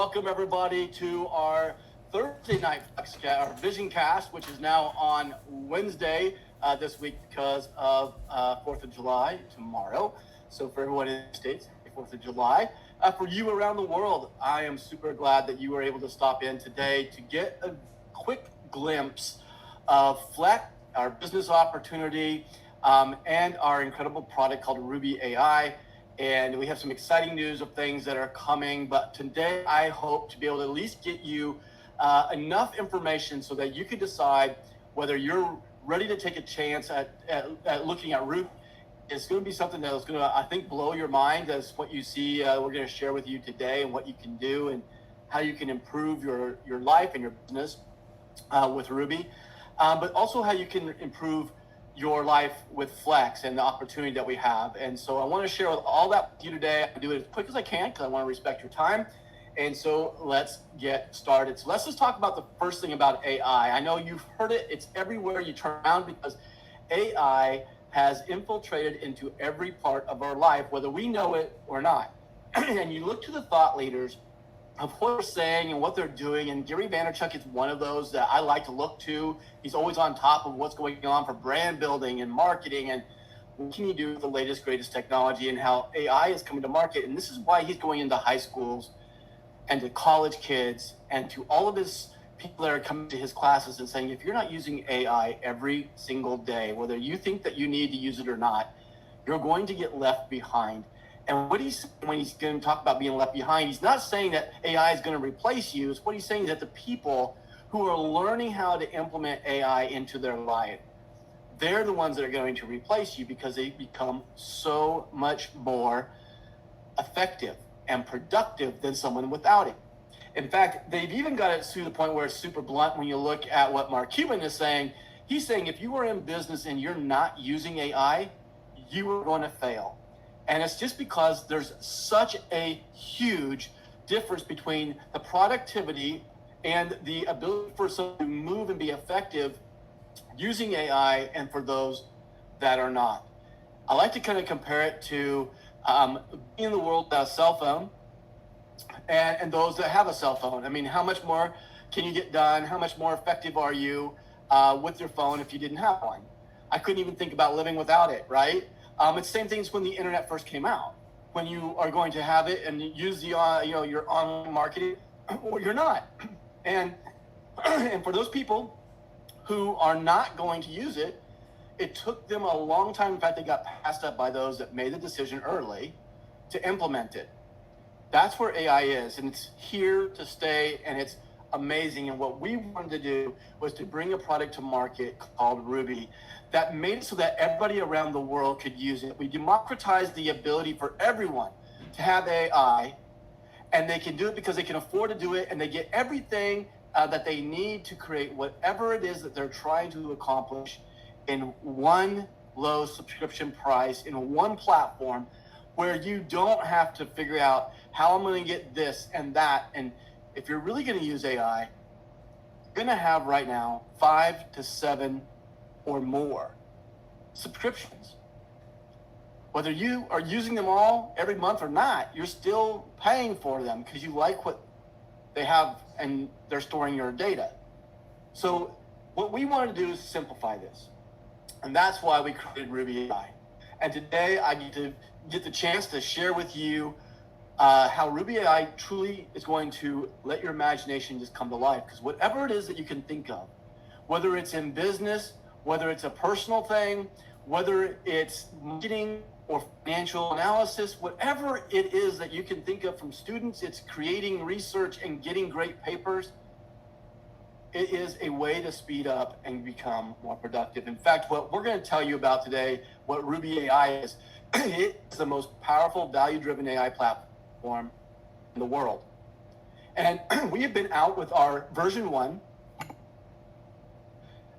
Welcome everybody to our Thursday night our Vision Cast, which is now on Wednesday this week because of 4th of July tomorrow. So for everyone in the States, 4th of July. For you around the world, I am super glad that you were able to stop in today to get a quick glimpse of Flex, our business opportunity, and our incredible product called RUBI AI. And we have some exciting news of things that are coming. But today, I hope to be able to at least get you enough information so that you can decide whether you're ready to take a chance at looking at RUBI. It's going to be something that is going to, I think, blow your mind as what you see. We're going to share with you today and what you can do and how you can improve your life and your business with RUBI, but also how you can improve your life with Flex and the opportunity that we have. And so I want to share all that with you today. I do it as quick as I can because I want to respect your time. And so let's get started. So let's just talk about the first thing about AI. I know you've heard it. It's everywhere you turn around because AI has infiltrated into every part of our life, whether we know it or not. And you look to the thought leaders of what they're saying and what they're doing. And Gary Vaynerchuk is one of those that I like to look to. He's always on top of what's going on for brand building and marketing and what can you do with the latest, greatest technology and how AI is coming to market. And this is why he's going into high schools and to college kids and to all of his people that are coming to his classes and saying, if you're not using AI every single day, whether you think that you need to use it or not, you're going to get left behind. And what he's when he's going to talk about being left behind, he's not saying that AI is going to replace you. It's what he's saying is that the people who are learning how to implement AI into their life, they're the ones that are going to replace you because they become so much more effective and productive than someone without it. In fact, they've even got it to the point where it's super blunt when you look at what Mark Cuban is saying. He's saying if you are in business and you're not using AI, you are going to fail. And it's just because there's such a huge difference between the productivity and the ability for someone to move and be effective using AI and for those that are not. I like to kind of compare it to being in the world without a cell phone and those that have a cell phone. I mean, how much more can you get done? How much more effective are you with your phone if you didn't have one? I couldn't even think about living without it, right? It's the same thing as when the internet first came out. When you are going to have it and use the your online marketing, or you're not. And for those people who are not going to use it, it took them a long time. In fact, they got passed up by those that made the decision early to implement it. That's where AI is, and it's here to stay, and it's amazing. And what we wanted to do was to bring a product to market called RUBI that made it so that everybody around the world could use it. We democratized the ability for everyone to have AI, and they can do it because they can afford to do it, and they get everything that they need to create whatever it is that they're trying to accomplish in one low subscription price, in one platform, where you don't have to figure out how I'm going to get this and that. And if you're really going to use AI, you're going to have right now 5 to 7 or more subscriptions. Whether you are using them all every month or not, you're still paying for them because you like what they have and they're storing your data. So what we want to do is simplify this. And that's why we created RUBI AI. And today I get the chance to share with you how RUBI AI truly is going to let your imagination just come to life. Because whatever it is that you can think of, whether it's in business, whether it's a personal thing, whether it's marketing or financial analysis, whatever it is that you can think of from students, it's creating research and getting great papers. It is a way to speed up and become more productive. In fact, what we're going to tell you about today, what RUBI AI is, it is the most powerful value-driven AI platform in the world. And we have been out with our version 1,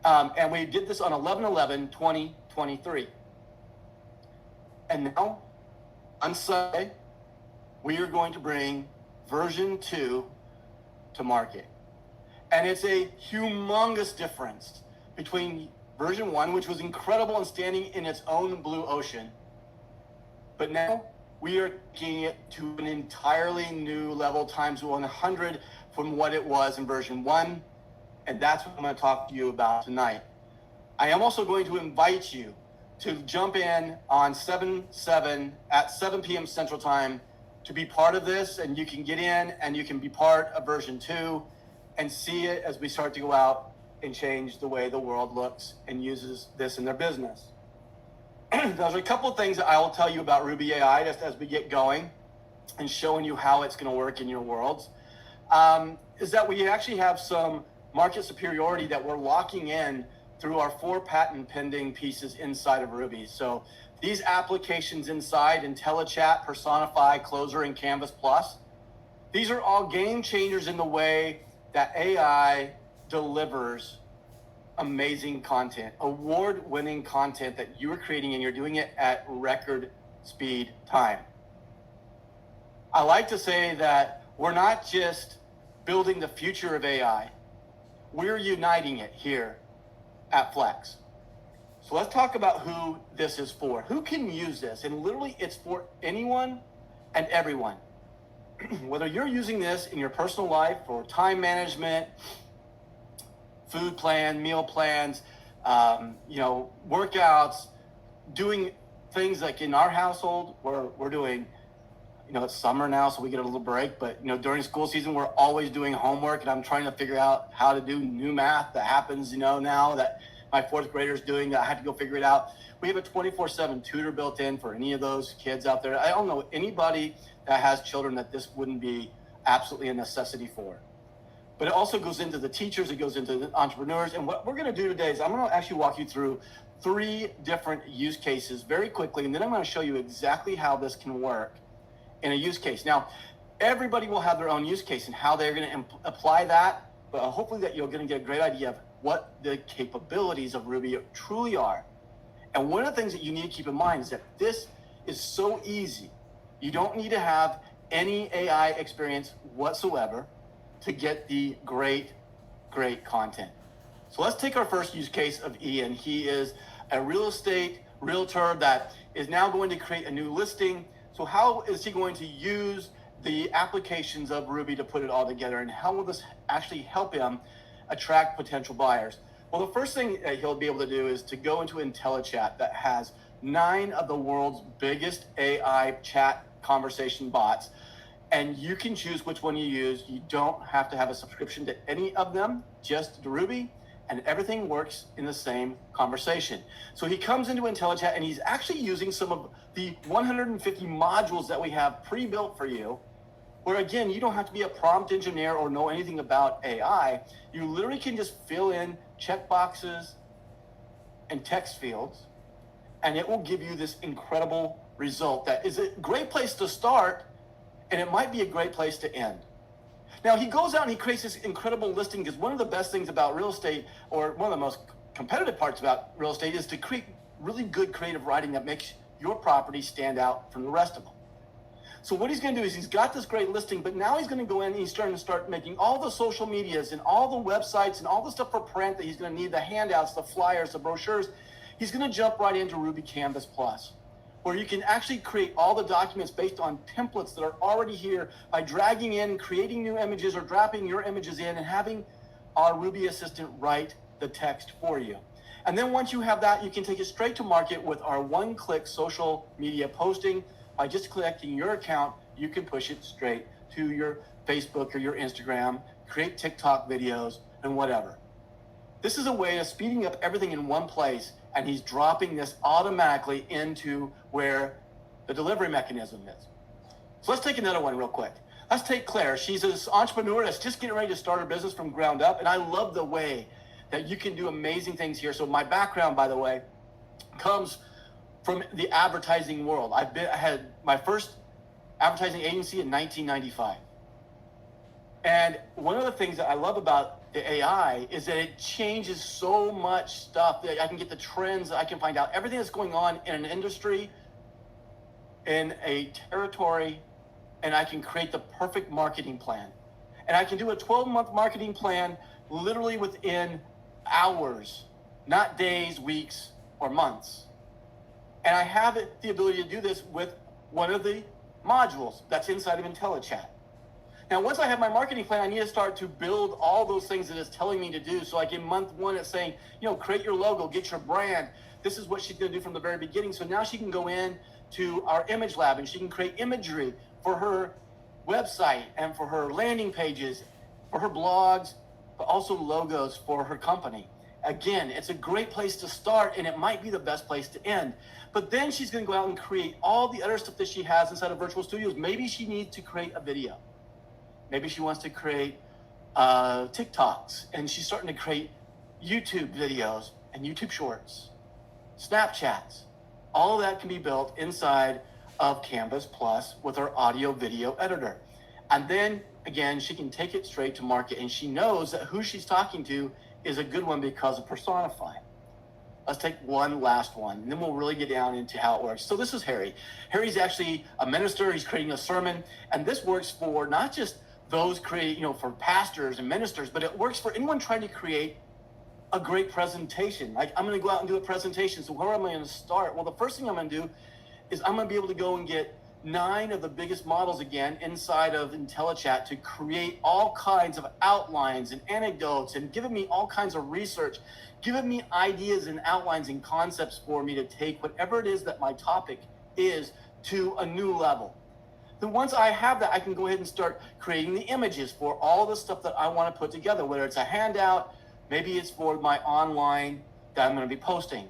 and we did this on 11/11/2023. And now, on Sunday, we are going to bring version 2 to market. And it's a humongous difference between version 1, which was incredible and standing in its own blue ocean. But now we are taking it to an entirely new level times 100 from what it was in version 1. And that's what I'm going to talk to you about tonight. I am also going to invite you to jump in on 7/7 at 7 p.m. Central Time to be part of this, and you can get in and you can be part of version 2 and see it as we start to go out and change the way the world looks and uses this in their business. There's a couple of things that I will tell you about RUBI AI just as we get going and showing you how it's going to work in your worlds. Is that we actually have some market superiority that we're locking in through our 4 patent pending pieces inside of RUBI. So these applications inside IntelliChat, Personify, Closer, and Canvas Plus, these are all game changers in the way that AI delivers amazing content, award-winning content that you are creating, and you're doing it at record speed time. I like to say that we're not just building the future of AI, we're uniting it here at Flex. So let's talk about who this is for. Who can use this? And literally it's for anyone and everyone. Whether you're using this in your personal life for time management, food plan, meal plans, workouts, doing things like in our household where we're doing, it's summer now, so we get a little break, but during school season, we're always doing homework, and I'm trying to figure out how to do new math that happens, now that my 4th grader's doing that. I had to go figure it out. We have a 24/7 tutor built in for any of those kids out there. I don't know anybody that has children that this wouldn't be absolutely a necessity for. But it also goes into the teachers, it goes into the entrepreneurs. And what we're going to do today is I'm going to actually walk you through 3 different use cases very quickly, and then I'm going to show you exactly how this can work in a use case. Now, everybody will have their own use case and how they're going to apply that, but hopefully that you're going to get a great idea of what the capabilities of RUBI truly are. And one of the things that you need to keep in mind is that this is so easy. You don't need to have any AI experience whatsoever to get the great content. So let's take our first use case of Ian. He is a real estate realtor that is now going to create a new listing. So how is he going to use the applications of RUBI to put it all together, and how will this actually help him attract potential buyers? Well, the first thing that he'll be able to do is to go into IntelliChat that has 9 of the world's biggest AI chat conversation bots, and you can choose which one you use. You don't have to have a subscription to any of them, just to RUBI, and everything works in the same conversation. So he comes into IntelliChat and he's actually using some of the 150 modules that we have pre-built for you, where again, you don't have to be a prompt engineer or know anything about AI. You literally can just fill in checkboxes and text fields, and it will give you this incredible result that is a great place to start, and it might be a great place to end. Now, he goes out and he creates this incredible listing, because one of the best things about real estate, or one of the most competitive parts about real estate, is to create really good creative writing that makes your property stand out from the rest of them. So what he's going to do is he's got this great listing, but now he's going to go in and he's starting to start making all the social medias and all the websites and all the stuff for print that he's going to need, the handouts, the flyers, the brochures. He's going to jump right into RUBI Canvas Plus, where you can actually create all the documents based on templates that are already here by dragging in, creating new images, or dropping your images in and having our RUBI assistant write the text for you. And then once you have that, you can take it straight to market with our one-click social media posting. By just collecting your account, you can push it straight to your Facebook or your Instagram, create TikTok videos, and whatever. This is a way of speeding up everything in one place, and he's dropping this automatically into where the delivery mechanism is. So let's take another one real quick. Let's take Claire. She's an entrepreneur that's just getting ready to start her business from ground up, and I love the way that you can do amazing things here. So my background, by the way, comes from the advertising world. I had my first advertising agency in 1995. And one of the things that I love about the AI is that it changes so much stuff. That I can get the trends, I can find out everything that's going on in an industry, in a territory, and I can create the perfect marketing plan. And I can do a 12-month marketing plan literally within hours, not days, weeks, or months. And I have the ability to do this with one of the modules that's inside of IntelliChat. Now, once I have my marketing plan, I need to start to build all those things that it's telling me to do. So like in month 1, it's saying, create your logo, get your brand. This is what she's going to do from the very beginning. So now she can go in to our image lab and she can create imagery for her website and for her landing pages, for her blogs, but also logos for her company. Again, it's a great place to start, and it might be the best place to end. But then she's going to go out and create all the other stuff that she has inside of Virtual Studios. Maybe she needs to create a video. Maybe she wants to create TikToks, and she's starting to create YouTube videos and YouTube Shorts, Snapchats. All of that can be built inside of Canvas Plus with our audio video editor. And then, again, she can take it straight to market, and she knows that who she's talking to is a good one because of Personify. Let's take one last one, and then we'll really get down into how it works. So this is Harry. Harry's actually a minister. He's creating a sermon, and this works for not just those creating, for pastors and ministers, but it works for anyone trying to create a great presentation. Like, I'm going to go out and do a presentation. So where am I going to start? Well, the first thing I'm going to do is I'm going to be able to go and get 9 of the biggest models again inside of IntelliChat to create all kinds of outlines and anecdotes and giving me all kinds of research, giving me ideas and outlines and concepts for me to take whatever it is that my topic is to a new level. Then once I have that, I can go ahead and start creating the images for all the stuff that I want to put together, whether it's a handout, maybe it's for my online that I'm going to be posting.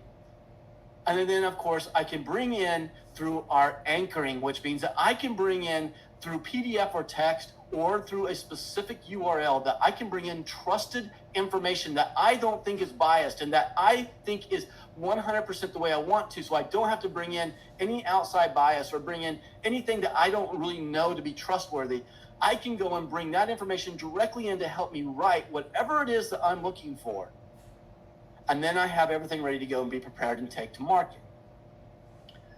And then, of course, I can bring in through our anchoring, which means that I can bring in through PDF or text or through a specific URL that I can bring in trusted information that I don't think is biased and that I think is 100% the way I want to, so I don't have to bring in any outside bias or bring in anything that I don't really know to be trustworthy. I can go and bring that information directly in to help me write whatever it is that I'm looking for. And then I have everything ready to go and be prepared and take to market.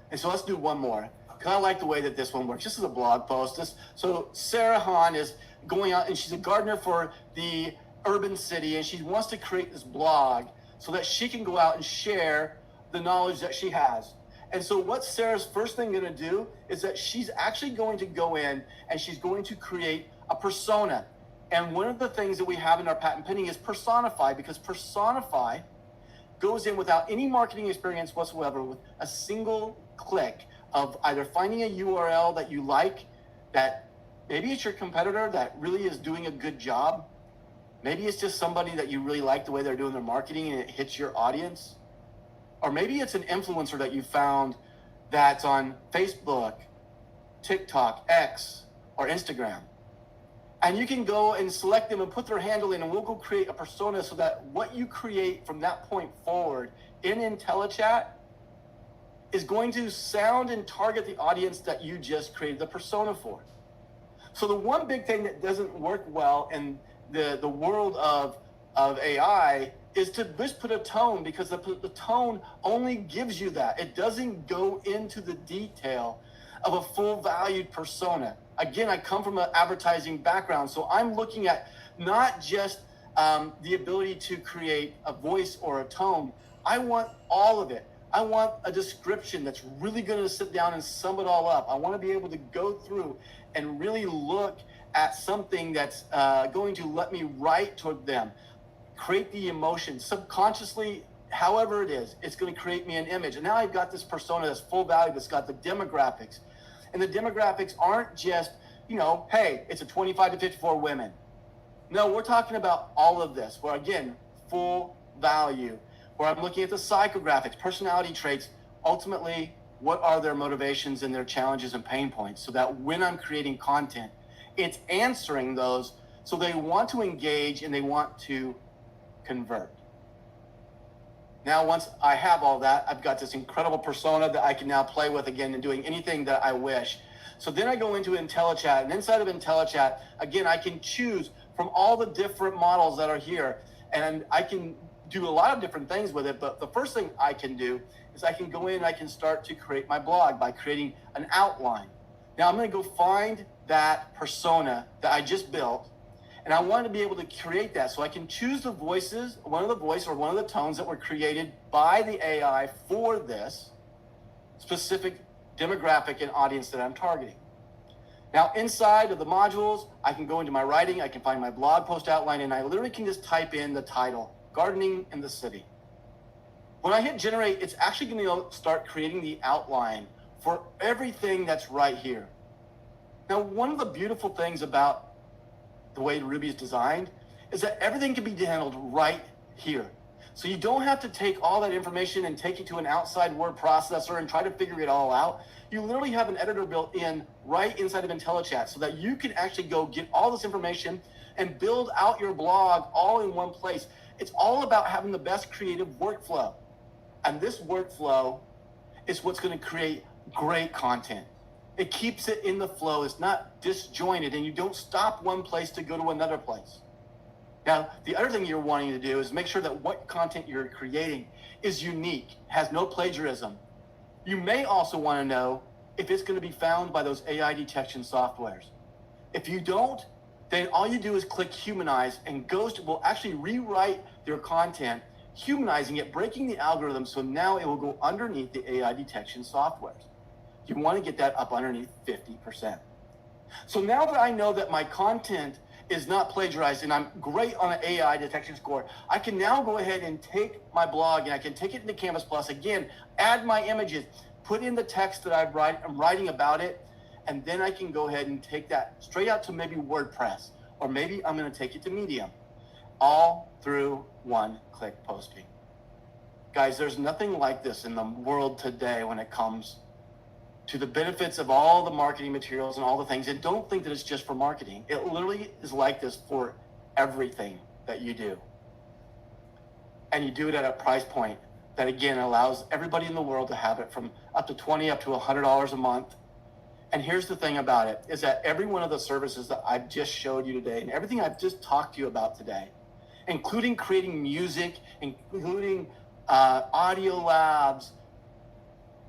And so let's do one more, because I like the way that this one works. This is a blog post. So Sarah Hahn is going out, and she's a gardener for the urban city, and she wants to create this blog so that she can go out and share the knowledge that she has. And so what Sarah's first thing going to do is that she's actually going to go in and she's going to create a persona. And one of the things that we have in our patent pending is Personify, because Personify goes in without any marketing experience whatsoever with a single click of either finding a URL that you like, that maybe it's your competitor that really is doing a good job. Maybe it's just somebody that you really like the way they're doing their marketing and it hits your audience. Or maybe it's an influencer that you found that's on Facebook, TikTok, X, or Instagram. And you can go and select them and put their handle in, and we'll go create a persona so that what you create from that point forward in IntelliChat is going to sound and target the audience that you just created the persona for. So the one big thing that doesn't work well in the world of AI is to just put a tone, because the tone only gives you that. It doesn't go into the detail of a full valued persona. Again, I come from an advertising background, so I'm looking at not just the ability to create a voice or a tone. I want all of it. I want a description that's really going to sit down and sum it all up. I want to be able to go through and really look at something that's going to let me write toward them, create the emotion subconsciously. However it is, it's going to create me an image. And now I've got this persona that's full value, that's got the demographics. And the demographics aren't just, hey, it's a 25 to 54 women. No, we're talking about all of this, where again, full value, where I'm looking at the psychographics, personality traits, ultimately, what are their motivations and their challenges and pain points, so that when I'm creating content, it's answering those, so they want to engage and they want to convert. Now, once I have all that, I've got this incredible persona that I can now play with again and doing anything that I wish. So then I go into IntelliChat, and inside of IntelliChat, again, I can choose from all the different models that are here, and I can do a lot of different things with it. But the first thing I can do is I can go in and I can start to create my blog by creating an outline. Now I'm going to go find that persona that I just built, and I want to be able to create that. So I can choose the voices, one of the voice or one of the tones that were created by the AI for this specific demographic and audience that I'm targeting. Now, inside of the modules, I can go into my writing, I can find my blog post outline, and I literally can just type in the title, Gardening in the City. When I hit generate, it's actually going to start creating the outline for everything that's right here. Now, one of the beautiful things about the way RUBI is designed is that everything can be handled right here. So you don't have to take all that information and take it to an outside word processor and try to figure it all out. You literally have an editor built in right inside of IntelliChat so that you can actually go get all this information and build out your blog all in one place. It's all about having the best creative workflow. And this workflow is what's going to create great content. It keeps it in the flow. It's not disjointed, and you don't stop one place to go to another place. Now, the other thing you're wanting to do is make sure that what content you're creating is unique, has no plagiarism. You may also want to know if it's going to be found by those AI detection softwares. If you don't, then all you do is click humanize, and Ghost will actually rewrite your content, humanizing it, breaking the algorithm, so now it will go underneath the AI detection softwares. You want to get that up underneath 50%. So now that I know that my content is not plagiarized and I'm great on an AI detection score, I can now go ahead and take my blog and I can take it into Canvas Plus again, add my images, put in the text that I'm writing about it, and then I can go ahead and take that straight out to maybe WordPress, or maybe I'm going to take it to Medium, all through one-click posting. Guys, there's nothing like this in the world today when it comes to the benefits of all the marketing materials and all the things. And don't think that it's just for marketing. It literally is like this for everything that you do. And you do it at a price point that, again, allows everybody in the world to have it from up to $20 up to $100 a month. And here's the thing about it, is that every one of the services that I've just showed you today and everything I've just talked to you about today, including creating music, including audio labs,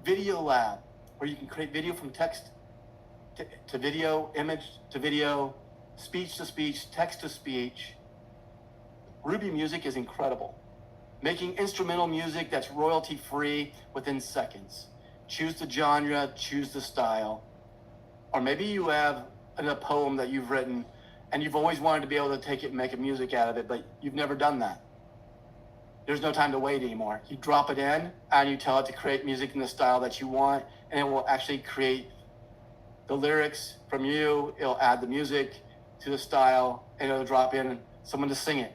video lab, where you can create video from text to video, image to video, speech to speech, text to speech. RUBI Music is incredible. Making instrumental music that's royalty free within seconds. Choose the genre, choose the style. Or maybe you have a poem that you've written and you've always wanted to be able to take it and make a music out of it, but you've never done that. There's no time to wait anymore. You drop it in and you tell it to create music in the style that you want, and it will actually create the lyrics from you. It'll add the music to the style, and it'll drop in someone to sing it.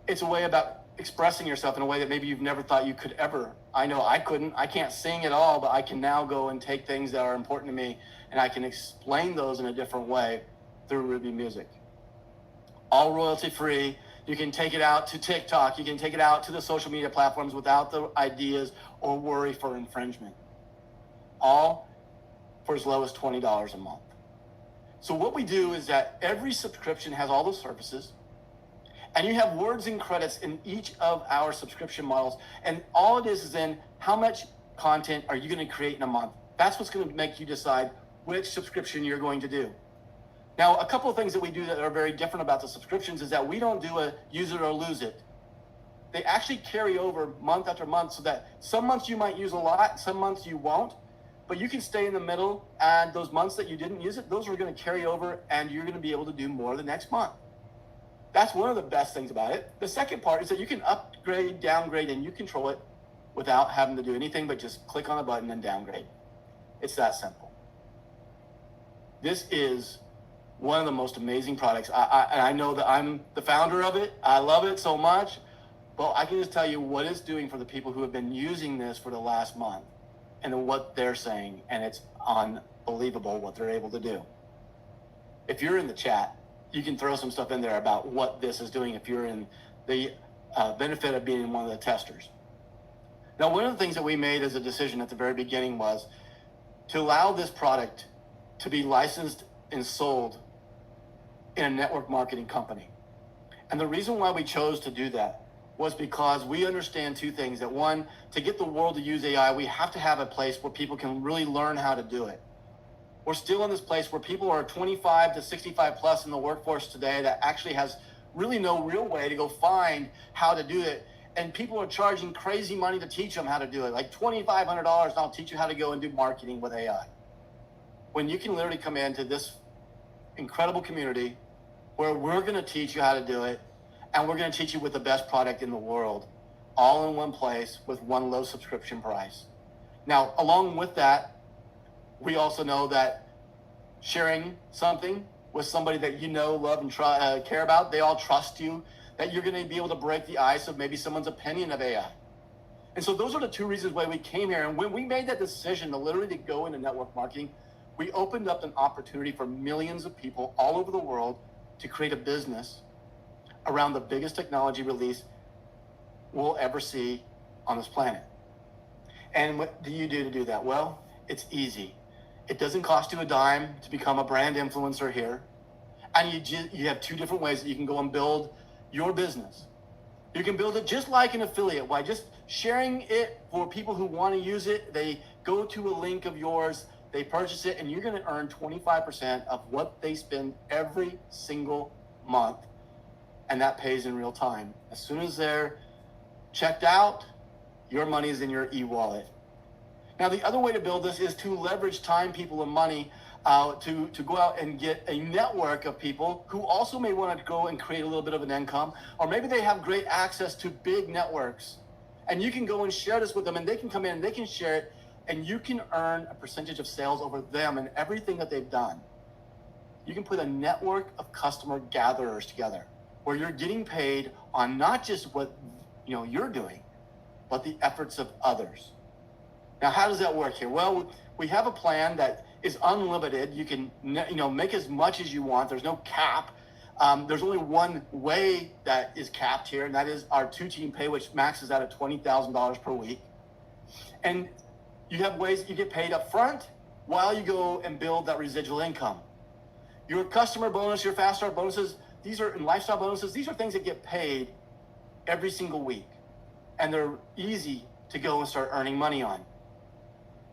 It's a way about expressing yourself in a way that maybe you've never thought you could ever. I know I couldn't. I can't sing at all, but I can now go and take things that are important to me, and I can explain those in a different way through RUBI Music. All royalty free. You can take it out to TikTok. You can take it out to the social media platforms without the ideas or worry for infringement. All for as low as $20 a month. So what we do is that every subscription has all those services, and you have words and credits in each of our subscription models. And all it is then how much content are you going to create in a month? That's what's going to make you decide which subscription you're going to do. Now, a couple of things that we do that are very different about the subscriptions is that we don't do a use it or lose it. They actually carry over month after month, so that some months you might use a lot, some months you won't, but you can stay in the middle, and those months that you didn't use it, those are going to carry over, and you're going to be able to do more the next month. That's one of the best things about it. The second part is that you can upgrade, downgrade, and you control it without having to do anything but just click on a button and downgrade. It's that simple. This is one of the most amazing products. I know that I'm the founder of it. I love it so much, but I can just tell you what it's doing for the people who have been using this for the last month and what they're saying, and it's unbelievable what they're able to do. If you're in the chat, you can throw some stuff in there about what this is doing if you're in the benefit of being one of the testers. Now, one of the things that we made as a decision at the very beginning was to allow this product to be licensed and sold in a network marketing company. And the reason why we chose to do that was because we understand two things. That one, to get the world to use AI, we have to have a place where people can really learn how to do it. We're still in this place where people are 25 to 65 plus in the workforce today that actually has really no real way to go find how to do it. and people are charging crazy money to teach them how to do it, like $2,500, and I'll teach you how to go and do marketing with AI. When you can literally come into this incredible community where we're going to teach you how to do it, and we're going to teach you with the best product in the world, all in one place with one low subscription price. Now, along with that, we also know that sharing something with somebody that you know, love, and care about, they all trust you, that you're going to be able to break the ice of maybe someone's opinion of AI. And so those are the two reasons why we came here. And when we made that decision to literally go into network marketing, we opened up an opportunity for millions of people all over the world to create a business around the biggest technology release we'll ever see on this planet. And what do you do to do that? Well, it's easy. It doesn't cost you a dime to become a brand influencer here. And you have two different ways that you can go and build your business. You can build it just like an affiliate, by just sharing it for people who want to use it. They go to a link of yours, they purchase it, and you're going to earn 25% of what they spend every single month. And that pays in real time. As soon as they're checked out, your money is in your e-wallet. Now, the other way to build this is to leverage time, people, and money to go out and get a network of people who also may want to go and create a little bit of an income, or maybe they have great access to big networks. And you can go and share this with them, and they can come in and they can share it, and you can earn a percentage of sales over them and everything that they've done. You can put a network of customer gatherers together where you're getting paid on not just what you're doing, but the efforts of others. Now, how does that work here? Well, we have a plan that is unlimited. You can make as much as you want. There's no cap. There's only one way that is capped here, and that is our 2-team pay, which maxes out at $20,000 per week. And you have ways that you get paid up front while you go and build that residual income. Your customer bonus, your fast start bonuses, and lifestyle bonuses, these are things that get paid every single week. And they're easy to go and start earning money on.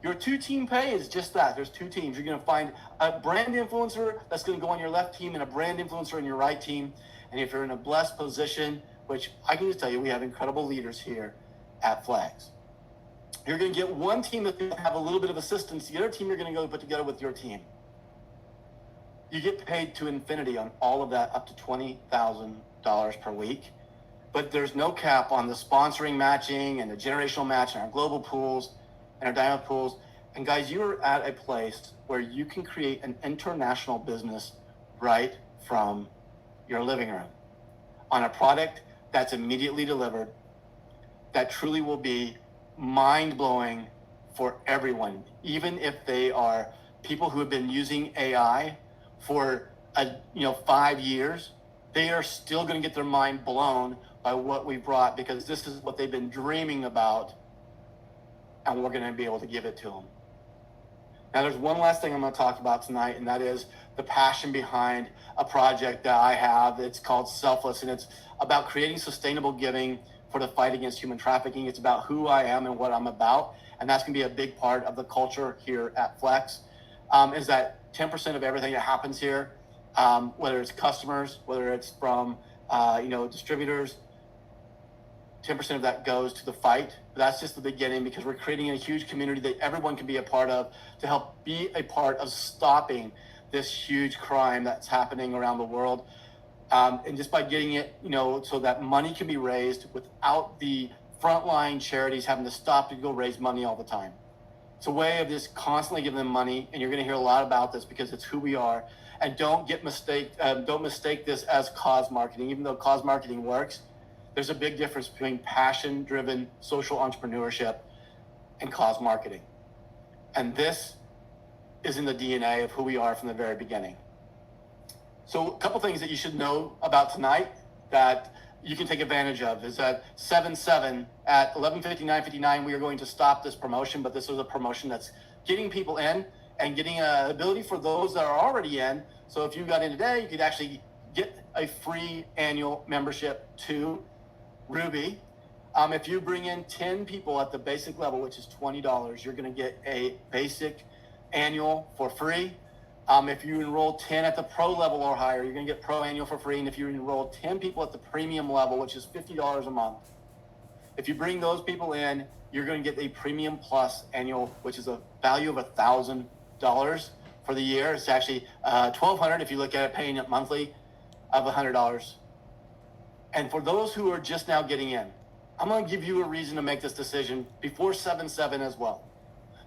Your 2-team pay is just that. There's 2 teams. You're going to find a brand influencer that's going to go on your left team and a brand influencer on your right team. And if you're in a blessed position, which I can just tell you, we have incredible leaders here at Flex. You're going to get one team that will have a little bit of assistance. The other team you're going to go put together with your team. You get paid to infinity on all of that, up to $20,000 per week. But there's no cap on the sponsoring matching and the generational match and our global pools and our diamond pools. And guys, you're at a place where you can create an international business right from your living room on a product that's immediately delivered, that truly will be mind-blowing for everyone. Even if they are people who have been using AI for 5 years, they are still going to get their mind blown by what we brought, because this is what they've been dreaming about, and we're going to be able to give it to them. Now, there's one last thing I'm going to talk about tonight, and that is the passion behind a project that I have. It's called Selfless, and it's about creating sustainable giving for the fight against human trafficking. It's about who I am and what I'm about, and that's going to be a big part of the culture here at Flex, is that 10% of everything that happens here, whether it's customers, whether it's from distributors, 10% of that goes to the fight. But that's just the beginning, because we're creating a huge community that everyone can be a part of to help be a part of stopping this huge crime that's happening around the world. And just by getting it, so that money can be raised without the frontline charities having to stop to go raise money all the time. It's a way of just constantly giving them money, and you're going to hear a lot about this because it's who we are. And don't mistake this as cause marketing. Even though cause marketing works, there's a big difference between passion-driven social entrepreneurship and cause marketing. And this is in the DNA of who we are from the very beginning. So a couple things that you should know about tonight that you can take advantage of is that 7/7 at 11:59:59, we are going to stop this promotion, but this is a promotion that's getting people in and getting an ability for those that are already in. So if you got in today, you could actually get a free annual membership to RUBI. If you bring in 10 people at the basic level, which is $20, you're going to get a basic annual for free. If you enroll 10 at the pro level or higher, you're going to get pro annual for free. And if you enroll 10 people at the premium level, which is $50 a month, If you bring those people in, you're going to get a premium plus annual, which is a value of $1,000 for the year. It's actually $1,200 if you look at it paying it monthly of $100. And for those who are just now getting in, I'm going to give you a reason to make this decision before 7/7 as well.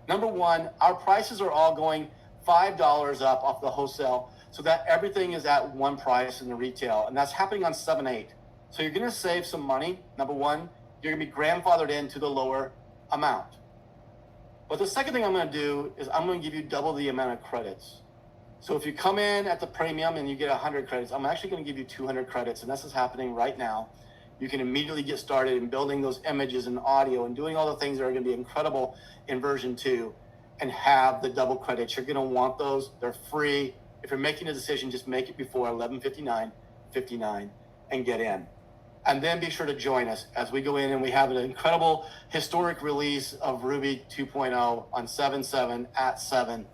Number one, our prices are all going $5 up off the wholesale so that everything is at one price in the retail. And that's happening on 7/8. So you're going to save some money. Number one, you're going to be grandfathered into the lower amount. But the second thing I'm going to do is I'm going to give you double the amount of credits. So if you come in at the premium and you get 100 credits, I'm actually going to give you 200 credits. And this is happening right now. You can immediately get started in building those images and audio and doing all the things that are going to be incredible in version 2 and have the double credits. You're going to want those. They're free. If you're making a decision, just make it before 11:59 and get in. And then be sure to join us as we go in and we have an incredible historic release of RUBI 2.0 on 7/7 at 7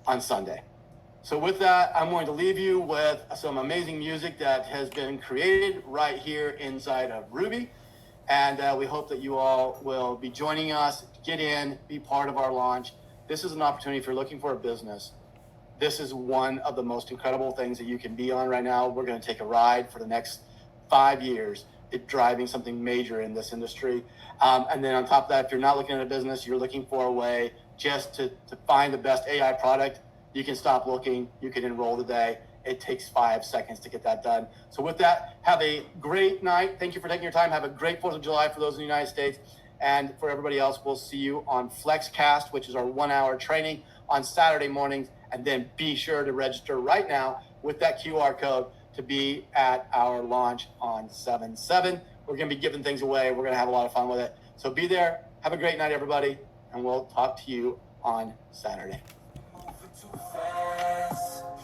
on Sunday. So with that, I'm going to leave you with some amazing music that has been created right here inside of RUBI. And we hope that you all will be joining us, get in, be part of our launch. This is an opportunity if you're looking for a business. This is one of the most incredible things that you can be on right now. We're going to take a ride for the next 5 years at driving something major in this industry. And then on top of that, if you're not looking at a business, you're looking for a way just to find the best AI product, you can stop looking, you can enroll today. It takes 5 seconds to get that done. So with that, have a great night. Thank you for taking your time. Have a great 4th of July for those in the United States. And for everybody else, we'll see you on FlexCast, which is our 1-hour training on Saturday mornings. And then be sure to register right now with that QR code to be at our launch on 7/7. We're going to be giving things away. We're going to have a lot of fun with it. So be there. Have a great night, everybody. And we'll talk to you on Saturday.